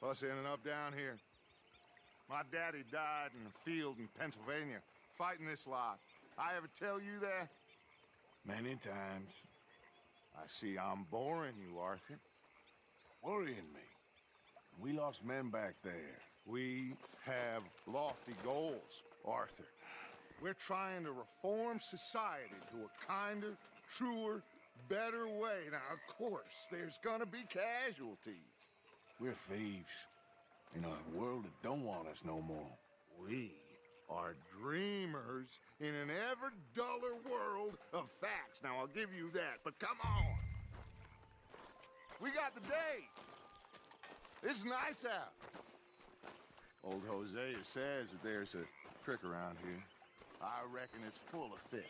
Us ending up down here. My daddy died in a field in Pennsylvania, fighting this lot. I ever tell you that? Many times. I see I'm boring you, Arthur. Worrying me. We lost men back there. We have lofty goals, Arthur. We're trying to reform society to a kinder, truer, better way. Now, of course, there's gonna be casualties. We're thieves. In a world that don't want us no more. We are dreamers in an ever duller world of facts. Now, I'll give you that, but come on. We got the day. It's nice out. Old Hosea says that there's a trick around here. I reckon it's full of fish.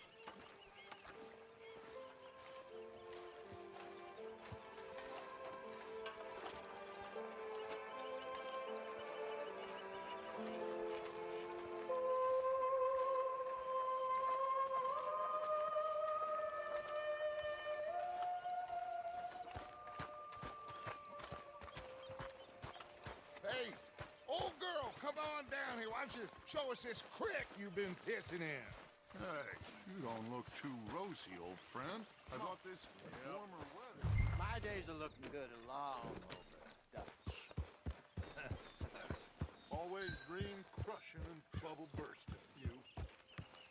Hey, old girl, come on down here. Why don't you show us this crick you've been pissing in? Hey, you don't look too rosy, old friend. I thought this was warmer weather. My days are looking good along over Dutch. Always green crushing and bubble bursting, you.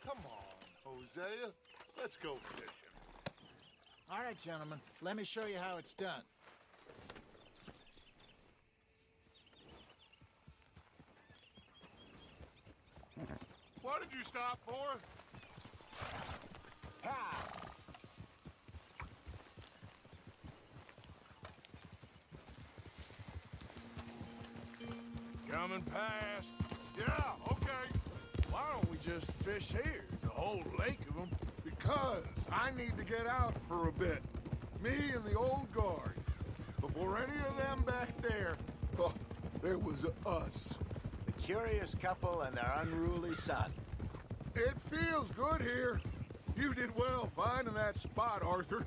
Come on, Hosea. Let's go fishing. All right, gentlemen. Let me show you how it's done. What did you stop for? Coming past. Yeah, okay. Why don't we just fish here? There's a whole lake of them. Because I need to get out for a bit. Me and the old guard. Before any of them back there, oh, there was us. The curious couple and their unruly son. It feels good here. You did well finding that spot, Arthur.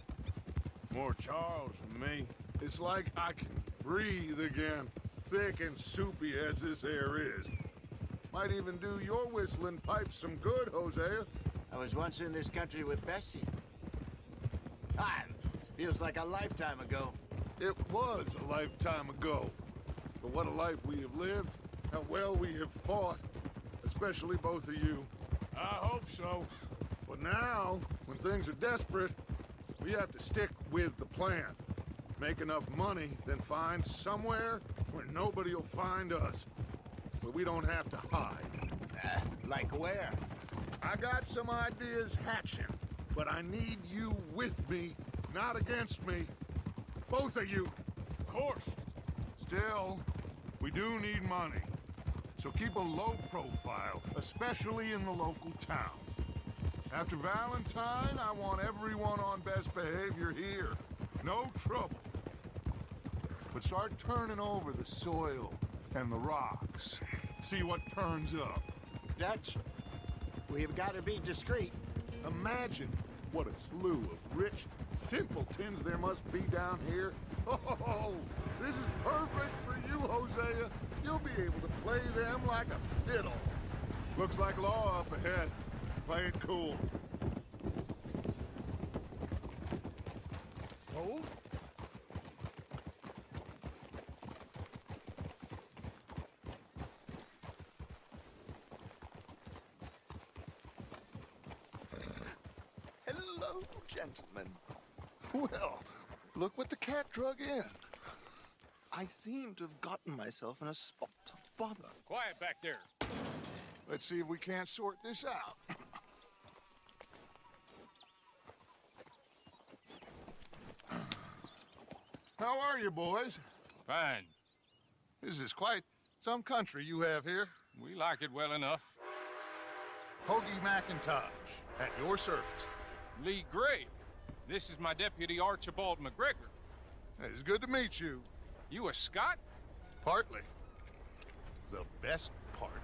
More Charles than me. It's like I can breathe again, thick and soupy as this air is. Might even do your whistling pipes some good, Hosea. I was once in this country with Bessie. Ah, feels like a lifetime ago. It was a lifetime ago. But what a life we have lived, how well we have fought, especially both of you. I hope so. But now, when things are desperate, we have to stick with the plan. Make enough money, then find somewhere where nobody will find us. Where we don't have to hide. Like where? I got some ideas hatching, but I need you with me, not against me. Both of you. Of course. Still, we do need money. So keep a low profile, especially in the local town. After Valentine, I want everyone on best behavior here. No trouble. But start turning over the soil and the rocks. See what turns up. Dutch, we've got to be discreet. Imagine what a slew of rich simpletons there must be down here. Oh, this is perfect for you, Hosea. You'll be able to play them like a fiddle. Looks like law up ahead. Play it cool. Hold. Hello, gentlemen. Well, look what the cat drug in. I seem to have gotten myself in a spot of bother. Quiet back there. Let's see if we can't sort this out. How are you, boys? Fine. This is quite some country you have here. We like it well enough. Hoagie McIntosh, at your service. Lee Gray. This is my deputy Archibald McGregor. It's good to meet you. You a Scot? Partly. The best part.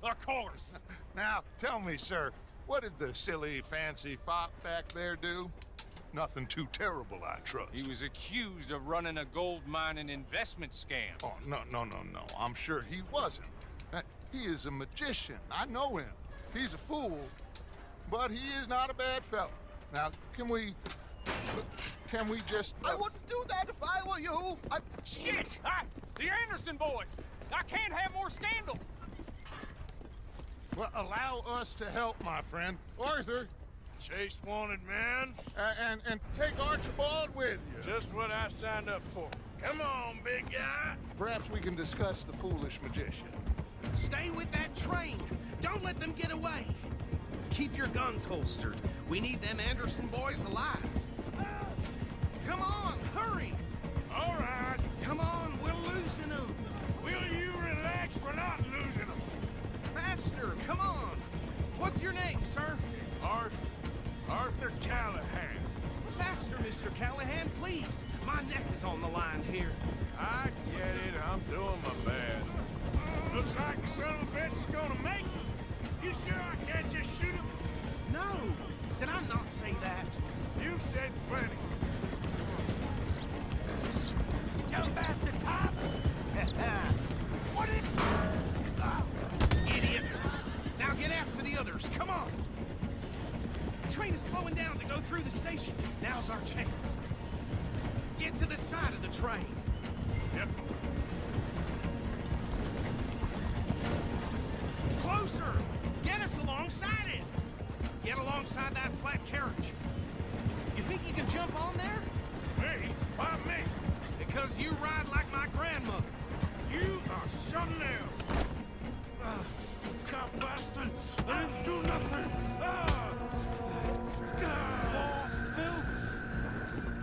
Of course. Now, tell me, sir, what did the silly, fancy fop back there do? Nothing too terrible, I trust. He was accused of running a gold mining investment scam. Oh, no. I'm sure he wasn't. He is a magician. I know him. He's a fool, but he is not a bad fellow. Now, can we just... I wouldn't do that if I were you. Shit! The Anderson boys! I can't have more scandal! Well, allow us to help, my friend. Arthur. Chase wanted man. And take Archibald with you. Just what I signed up for. Come on, big guy. Perhaps we can discuss the foolish magician. Stay with that train. Don't let them get away. Keep your guns holstered. We need them Anderson boys alive. Come on, hurry. All right. Come on, we're losing them. Will you relax? We're not losing them. Faster, come on. What's your name, sir? Arthur Callahan. Faster, Mr. Callahan, please. My neck is on the line here. I get it. I'm doing my best. Looks like the son of a bitch is gonna make me. You sure I can't just shoot him? No, did I not say that? You've said plenty. You bastard cop! What idiot! Now get after the others, come on! The train is slowing down to go through the station. Now's our chance. Get to the side of the train. Yep. Closer! Get us alongside it! Get alongside that flat carriage. You think you can jump on there? Me? Why me? Because you ride like my grandmother. You are something else. Cop bastard! I didn't do nothing!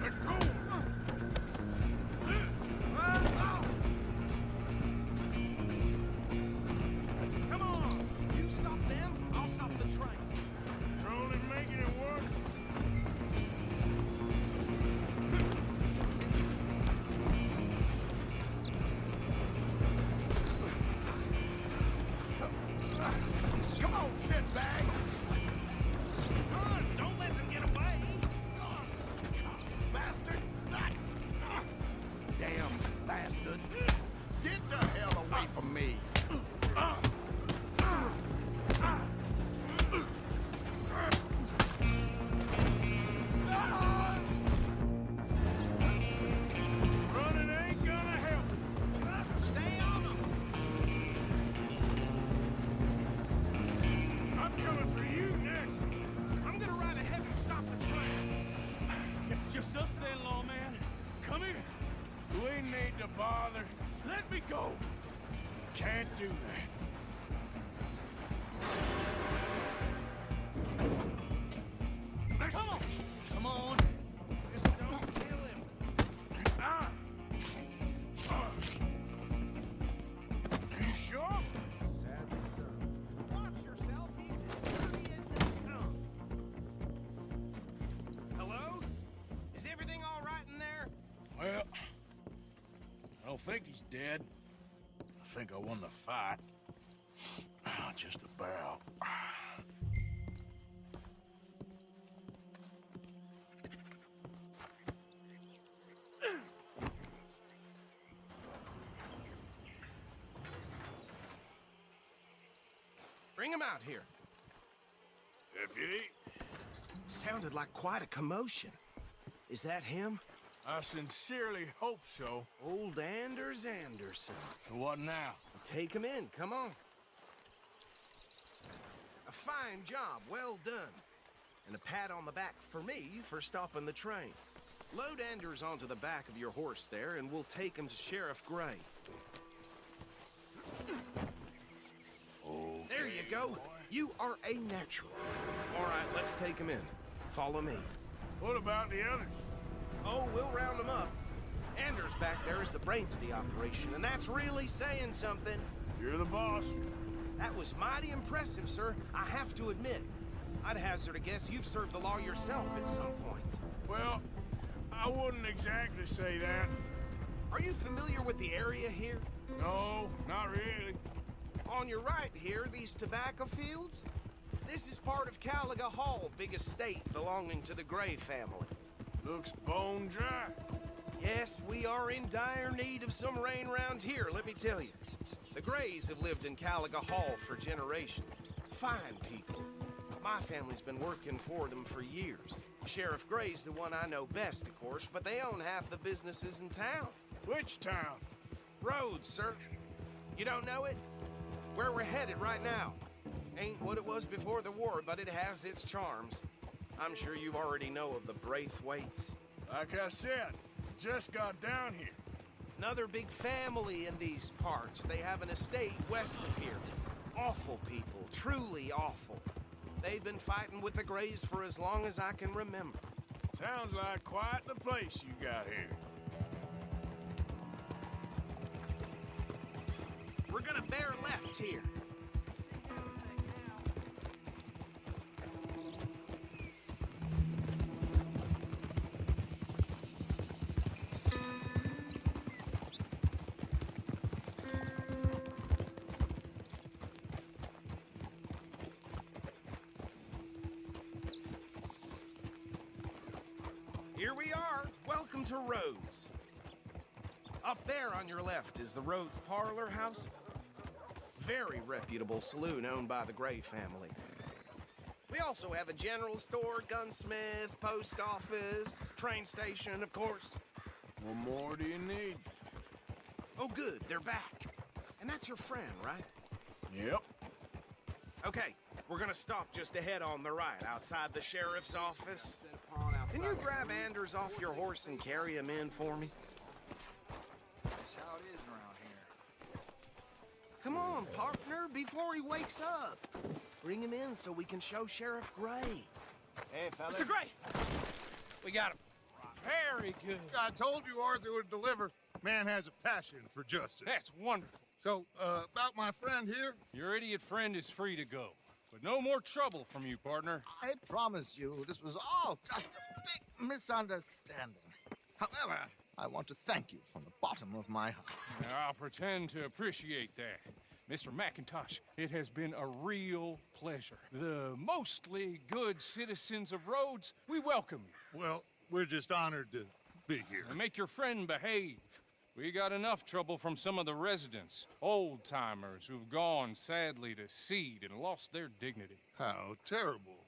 Let go! Come on! You stop them, I'll stop the train. You're only making it worse. Come on, shitbag! Don't let them get away! Bastard! Damn bastard! Get the hell away from me! Running ain't gonna help. Stay on them! I'm coming for you next. I'm gonna ride ahead and stop the train. It's just us then, lawman. Come here. We need to bother. Let me go. Can't do that. Come on! Come on! Just don't kill him. Are you sure? Watch yourself, he's as dirty as they come. Hello? Is everything all right in there? Well, I don't think he's dead. I think I won the fight. Just about. Bring him out here. Deputy, Sounded like quite a commotion. Is that him? I sincerely hope so. Old Anders Anderson. So what now? Take him in, come on. A fine job, well done. And a pat on the back for me for stopping the train. Load Anders onto the back of your horse there, and we'll take him to Sheriff Gray. There you go. You are a natural. All right, let's take him in. Follow me. What about the others? Oh, we'll round them up. Anders back there is the brains of the operation, and that's really saying something. You're the boss. That was mighty impressive, sir. I have to admit. I'd hazard a guess you've served the law yourself at some point. Well, I wouldn't exactly say that. Are you familiar with the area here? No, not really. On your right here, these tobacco fields? This is part of Caliga Hall, big estate belonging to the Gray family. Looks bone dry. Yes, we are in dire need of some rain around here, let me tell you. The Grays have lived in Caliga Hall for generations. Fine people. My family's been working for them for years. Sheriff Gray's the one I know best, of course, but they own half the businesses in town. Which town? Rhodes, sir. You don't know it? Where we're headed right now. Ain't what it was before the war, but it has its charms. I'm sure you already know of the Braithwaites. Like I said, just got down here. Another big family in these parts. They have an estate west of here. Awful people, truly awful. They've been fighting with the Grays for as long as I can remember. Sounds like quite the place you got here. We're gonna bear left here. Here we are. Welcome to Rhodes. Up there on your left is the Rhodes Parlor House. Very reputable saloon owned by the Gray family. We also have a general store, gunsmith, post office, train station, of course. What more do you need? Oh, good, they're back. And that's your friend, right? Yep. Okay, we're gonna stop just ahead on the right, outside the sheriff's office. Can you grab Anders off your horse and carry him in for me? That's how it is around here. Come on, partner, before he wakes up. Bring him in so we can show Sheriff Gray. Hey, fellas. Mr. Gray! We got him. Very good. I told you Arthur would deliver. Man has a passion for justice. That's wonderful. So, about my friend here? Your idiot friend is free to go. But no more trouble from you, partner. I promise you, this was all just a big misunderstanding. However, I want to thank you from the bottom of my heart. I'll pretend to appreciate that. Mr. McIntosh, it has been a real pleasure. The mostly good citizens of Rhodes, we welcome you. Well, we're just honored to be here. And make your friend behave. We got enough trouble from some of the residents, old-timers who've gone, sadly, to seed and lost their dignity. How terrible.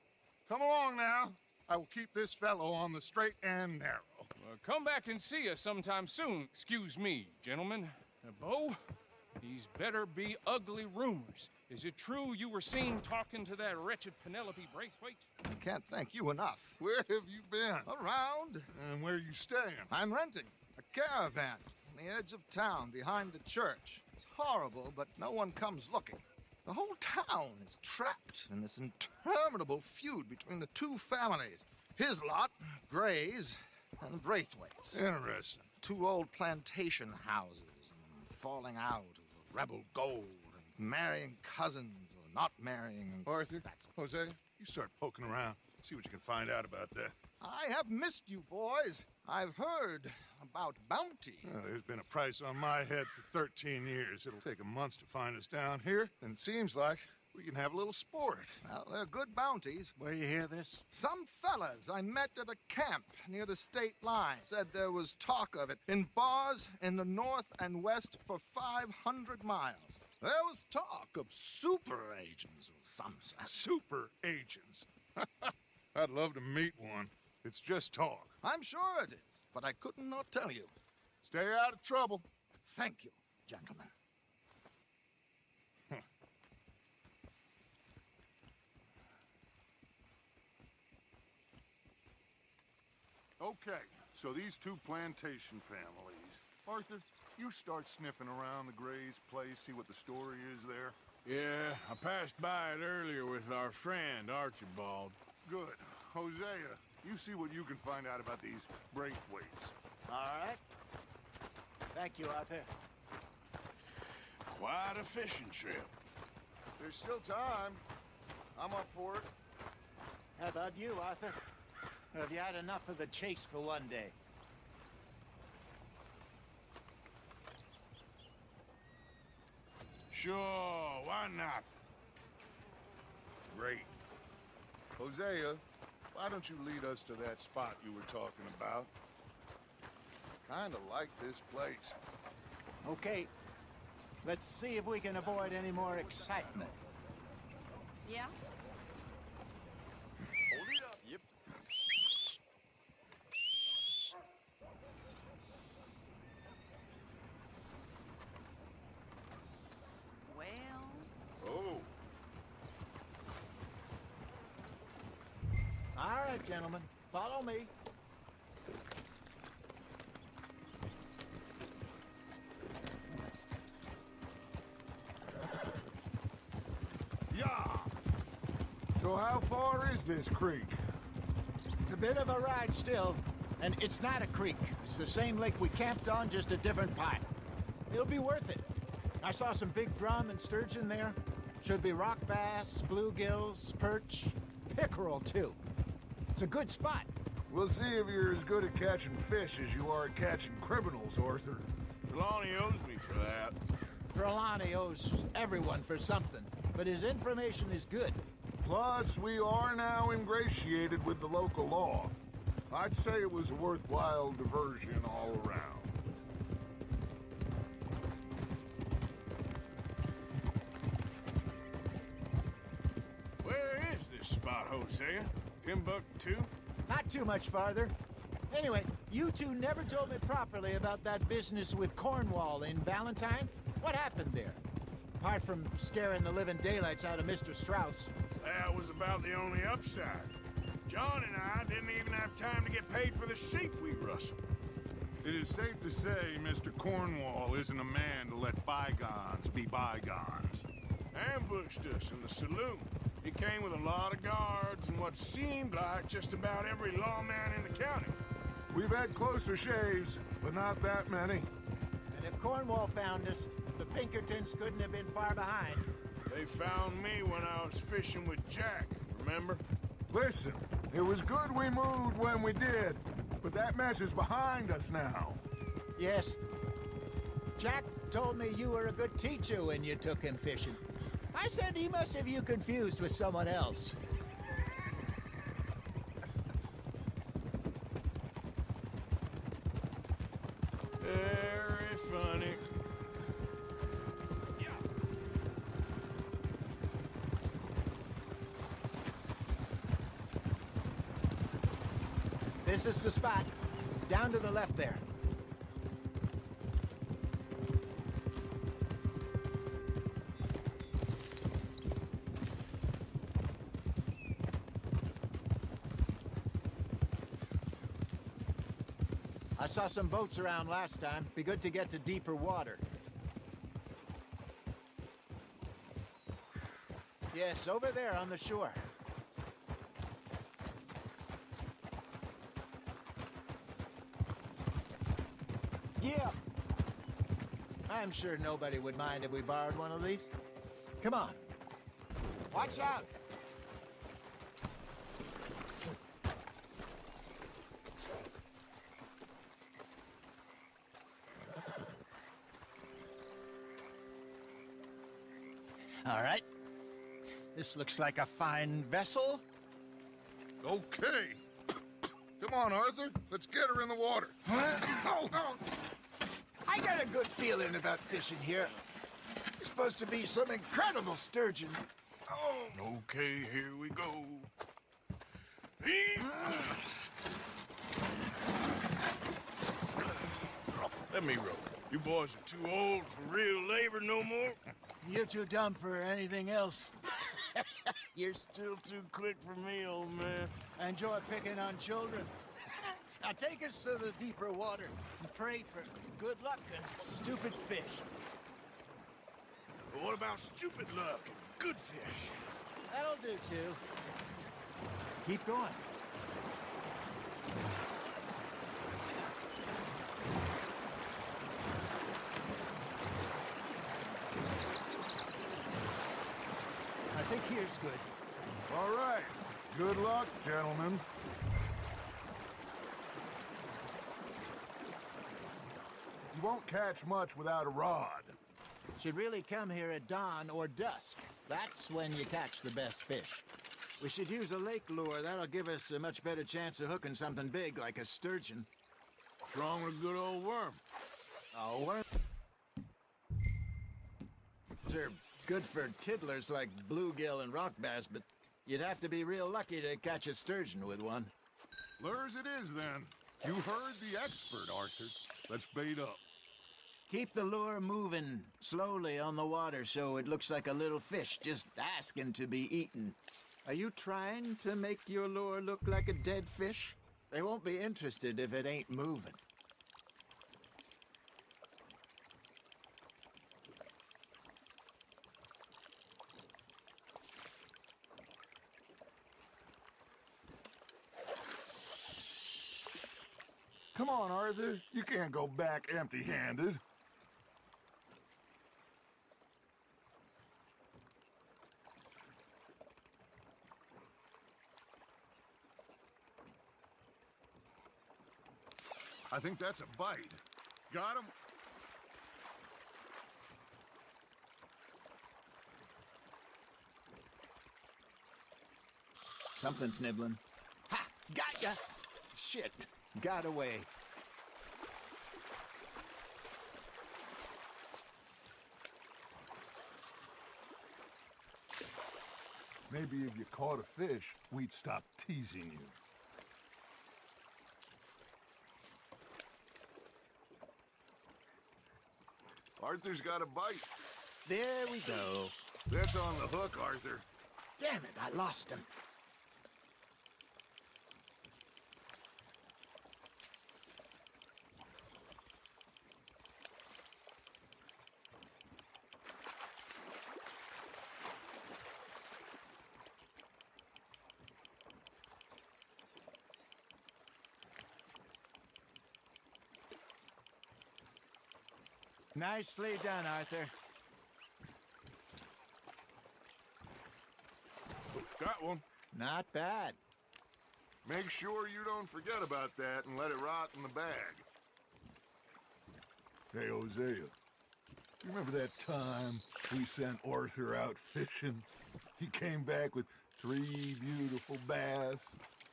Come along now. I will keep this fellow on the straight and narrow. Come back and see us sometime soon. Excuse me, gentlemen. Bo, these better be ugly rumors. Is it true you were seen talking to that wretched Penelope Braithwaite? I can't thank you enough. Where have you been? Around, And where are you staying? I'm renting a caravan on the edge of town behind the church. It's horrible, but no one comes looking. The whole town is trapped in this interminable feud between the two families. His lot, Gray's, and the Braithwaites. Interesting. Two old plantation houses, and falling out over rebel gold, and marrying cousins or not marrying. And Arthur, that's Jose, you start poking around. See what you can find out about that. I have missed you, boys. I've heard about bounty. Well, there's been a price on my head for 13 years. It'll take a month to find us down here, and it seems like we can have a little sport. Well, they're good bounties. Where you hear this? Some fellas I met at a camp near the state line said there was talk of it in bars in the north and west for 500 miles. There was talk of super agents of some sort. Super agents. I'd love to meet one. It's just talk. I'm sure it is, but I couldn't not tell you. Stay out of trouble. Thank you, gentlemen. Okay, so these two plantation families. Arthur, you start sniffing around the Gray's place, see what the story is there. Yeah, I passed by it earlier with our friend, Archibald. Good. Hosea, you see what you can find out about these Braithwaites. All right. Thank you, Arthur. Quite a fishing trip. There's still time. I'm up for it. How about you, Arthur? Have you had enough of the chase for one day? Sure, why not? Great. Hosea, Why don't you lead us to that spot you were talking about? Kinda like this place. Okay. Let's see if we can avoid any more excitement. Yeah? Hold it up. Yep. Well... Oh. All right, gentlemen. Follow me. Yeah. So how far is this creek? It's a bit of a ride still, and it's not a creek. It's the same lake we camped on, just a different part. It'll be worth it. I saw some big drum and sturgeon there. Should be rock bass, bluegills, perch, pickerel too. It's a good spot. We'll see if you're as good at catching fish as you are at catching criminals, Arthur. Trelawney owes me for that. Trelawney owes everyone for something, but his information is good. Plus, we are now ingratiated with the local law. I'd say it was a worthwhile diversion all around. Where is this spot, Hosea? Timbuktu? Not too much farther. Anyway, you two never told me properly about that business with Cornwall in Valentine. What happened there? Apart from scaring the living daylights out of Mr. Strauss. That was about the only upside. John and I didn't even have time to get paid for the sheep we rustled. It is safe to say Mr. Cornwall isn't a man to let bygones be bygones. Ambushed us in the saloon. He came with a lot of guards and what seemed like just about every lawman in the county. We've had closer shaves, but not that many. And if Cornwall found us, the Pinkertons couldn't have been far behind. They found me when I was fishing with Jack, remember? Listen, it was good we moved when we did, but that mess is behind us now. Yes. Jack told me you were a good teacher when you took him fishing. I said he must have you confused with someone else. Very funny. This is the spot. Down to the left there. I saw some boats around last time. Be good to get to deeper water. Yes, over there on the shore. Yeah. I'm sure nobody would mind if we borrowed one of these. Come on. Watch out. All right. This looks like a fine vessel. Okay. Come on, Arthur. Let's get her in the water. Oh. I got a good feeling about fishing here. There's supposed to be some incredible sturgeon. Oh. Okay, here we go. Let me row. You boys are too old for real labor no more. You're too dumb for anything else. You're still too quick for me, old man. I enjoy picking on children. Now take us to the deeper water and pray for good luck and stupid fish. But what about stupid luck and good fish? That'll do too. Keep going. I think here's good. All right. Good luck, gentlemen. You won't catch much without a rod. Should really come here at dawn or dusk. That's when you catch the best fish. We should use a lake lure. That'll give us a much better chance of hooking something big like a sturgeon. What's wrong with a good old worm? Oh, worms are good for tiddlers like bluegill and rock bass, but you'd have to be real lucky to catch a sturgeon with one. Lures it is, then. You heard the expert, Arthur. Let's bait up. Keep the lure moving slowly on the water so it looks like a little fish just asking to be eaten. Are you trying to make your lure look like a dead fish? They won't be interested if it ain't moving. Come on, Arthur. You can't go back empty-handed. I think that's a bite. Got him? Something's nibbling. Ha! Got ya! Shit. Got away. Maybe if you caught a fish, we'd stop teasing you. Arthur's got a bite. There we go. That's on the hook, Arthur. Damn it, I lost him. Nicely done, Arthur. Got one. Not bad. Make sure you don't forget about that and let it rot in the bag. Hey, Hosea. You remember that time we sent Arthur out fishing? He came back with 3 beautiful bass.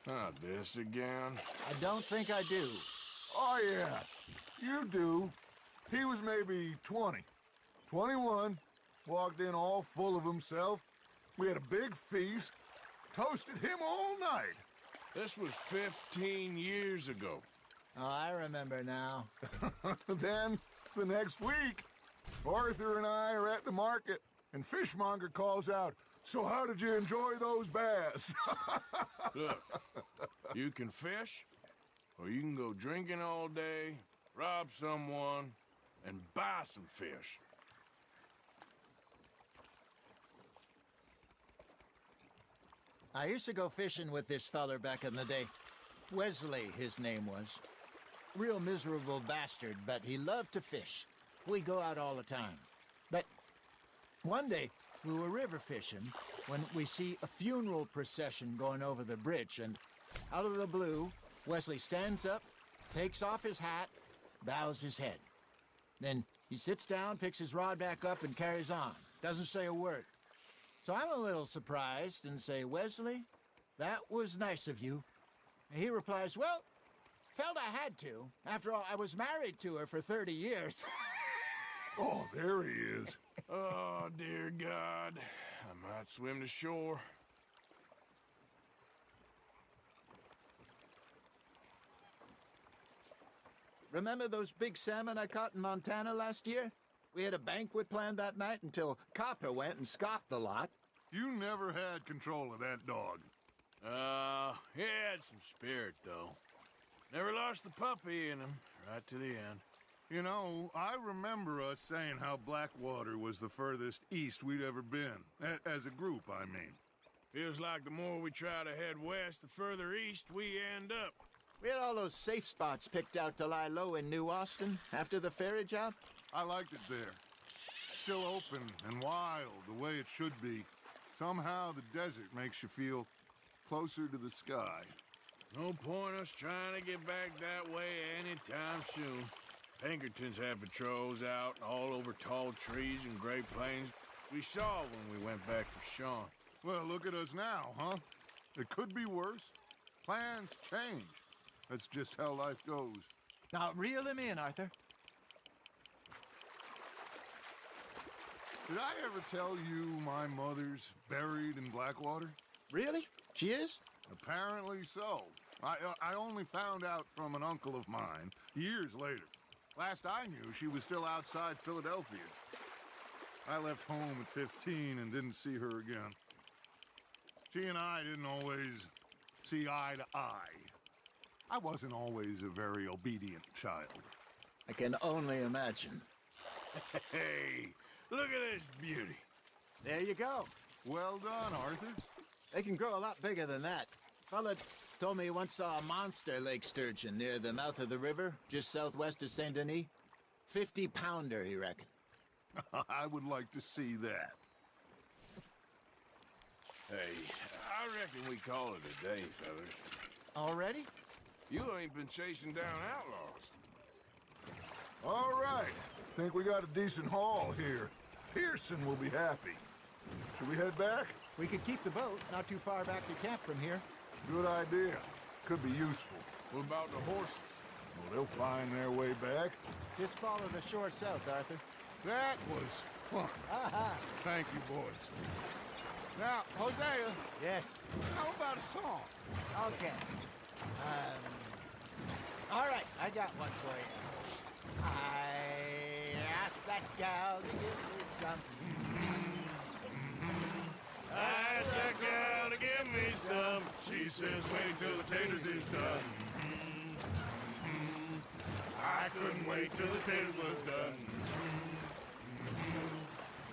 Not this again. I don't think I do. Oh, yeah. You do. He was maybe 20, 21, walked in all full of himself. We had a big feast, toasted him all night. This was 15 years ago. Oh, I remember now. Then, the next week, Arthur and I are at the market, and Fishmonger calls out, "So how did you enjoy those bass?" Look, you can fish, or you can go drinking all day, rob someone, and buy some fish. I used to go fishing with this feller back in the day. Wesley, his name was. Real miserable bastard, but he loved to fish. We'd go out all the time. But one day, we were river fishing when we see a funeral procession going over the bridge, and out of the blue, Wesley stands up, takes off his hat, bows his head. Then he sits down, picks his rod back up, and carries on. Doesn't say a word. So I'm a little surprised and say, "Wesley, that was nice of you." And he replies, "Well, felt I had to. After all, I was married to her for 30 years. Oh, there he is. Oh, dear God. I might swim to shore. Remember those big salmon I caught in Montana last year? We had a banquet planned that night until Copper went and scoffed the lot. You never had control of that dog. He had some spirit, though. Never lost the puppy in him, right to the end. You know, I remember us saying how Blackwater was the furthest east we'd ever been. As a group, I mean. Feels like the more we try to head west, the further east we end up. We had all those safe spots picked out to lie low in New Austin after the ferry job. I liked it there. Still open and wild, the way it should be. Somehow the desert makes you feel closer to the sky. No point us trying to get back that way anytime soon. Pinkertons had patrols out all over tall trees and Great Plains. We saw when we went back for Sean. Well, look at us now, huh? It could be worse. Plans change. That's just how life goes. Now, reel him in, Arthur. Did I ever tell you my mother's buried in Blackwater? Really? She is? Apparently so. I only found out from an uncle of mine years later. Last I knew, she was still outside Philadelphia. I left home at 15 and didn't see her again. She and I didn't always see eye to eye. I wasn't always a very obedient child. I can only imagine. Hey, look at this beauty. There you go. Well done, Arthur. They can grow a lot bigger than that. Fella told me he once saw a monster lake sturgeon near the mouth of the river, just southwest of Saint Denis. 50-pounder, he reckoned. I would like to see that. Hey, I reckon we call it a day, fellas. Already? You ain't been chasing down outlaws. All right. Think we got a decent haul here. Pearson will be happy. Should we head back? We could keep the boat not too far back to camp from here. Good idea. Could be useful. What about the horses? Well, they'll find their way back. Just follow the shore south, Arthur. That was fun. Aha! Thank you, boys. Now, Hosea, Yes. how about a song? Okay. All right, I got one for you. I asked that gal to give me some. I asked that gal to give me some. She says, wait till the taters is done. I couldn't wait till the taters was done.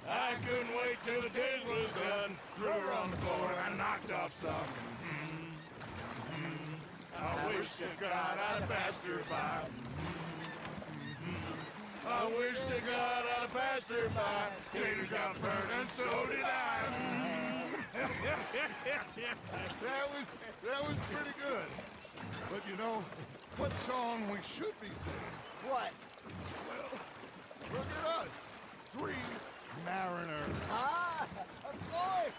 I couldn't wait till the taters was done. Threw her on the floor and I knocked off some. I wish to God I'd passed her by. I wish to God I'd passed her by. Taters got burned and so did I. That was pretty good. But you know, what song we should be singing? What? Well, look at us. 3 mariners. Ah, of course.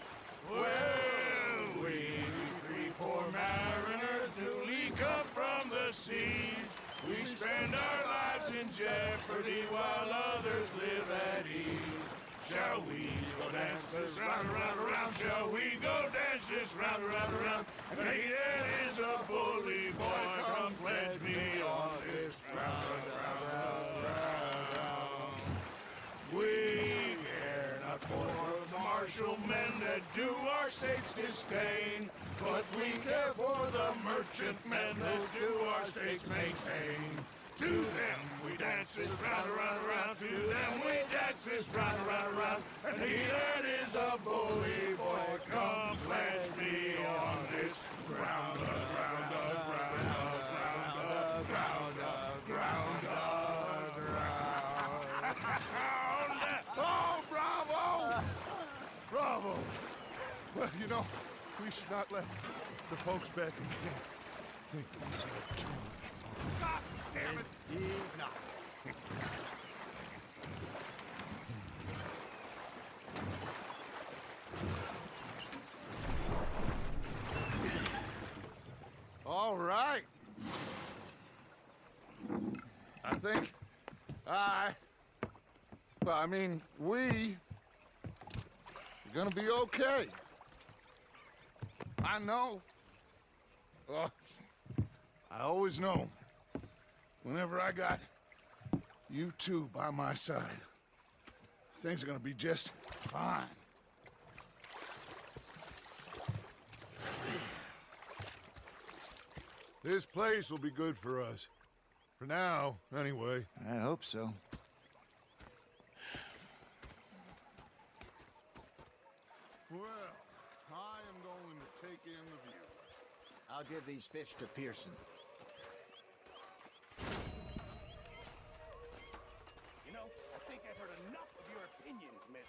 Well, we 3 poor mariners newly come from the seas. We spend our lives in jeopardy while others live at ease. Shall we go dance this round, around, around? Shall we go dance this round, around, around? And he that is a bully boy, come pledge me on this round, round, round. We care not for the martial men that do our state's disdain, but we care for the merchant men that do our state's maintain. To them we dance this round, around, around. To them we dance this round, around, around. And he that is a bully boy, come pledge me on this ground, ground, ground, ground, ground, ground, ground. Oh, bravo! Bravo! Well, you know, we should not let the folks back in camp think that we had too much fun. God damn it! He's not. All right. I think we are gonna be okay. I know. I always know. Whenever I got you two by my side, things are gonna be just fine. This place will be good for us. For now, anyway. I hope so. Well, I am going to take in the view. I'll give these fish to Pearson. You know, I think I've heard enough of your opinions, miss.